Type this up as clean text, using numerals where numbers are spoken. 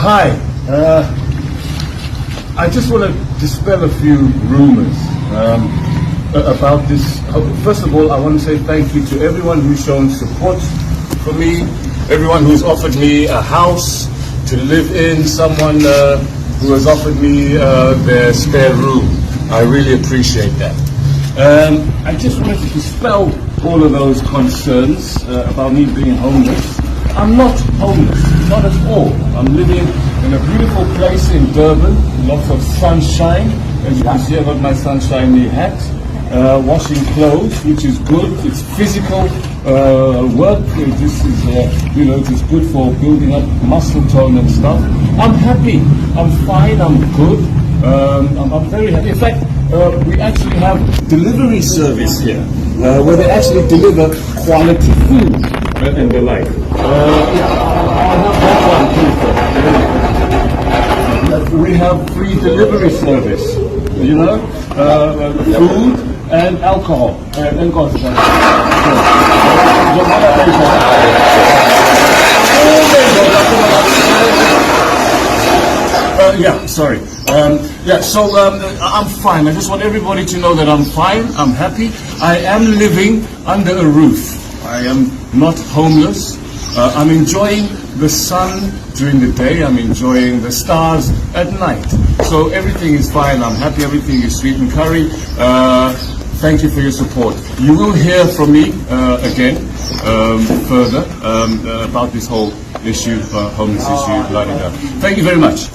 Hi. I just want to dispel a few rumors about this. First of all, I want to say thank you to everyone who's shown support for me, everyone who's offered me a house to live in, someone who has offered me their spare room. I really appreciate that. I just wanted to dispel all of those concerns about me being homeless. I'm not homeless, not at all. I'm living in a beautiful place in Durban, lots of sunshine. As you can see, I've got my sunshiny hat, washing clothes, which is good. It's physical work. This is, just good for building up muscle tone and stuff. I'm happy. I'm fine. I'm good. I'm very happy. In fact, we actually have delivery service here, where they actually deliver quality food and the like. We have free delivery service, food and alcohol. Sorry. I'm fine. I just want everybody to know that I'm fine. I'm happy. I am living under a roof. I am not homeless. I'm enjoying the sun during the day. I'm enjoying the stars at night. So everything is fine. I'm happy. Everything is sweet and curry. Thank you for your support. You will hear from me again further about this whole issue, homeless issue, blah, blah, blah. Thank you very much.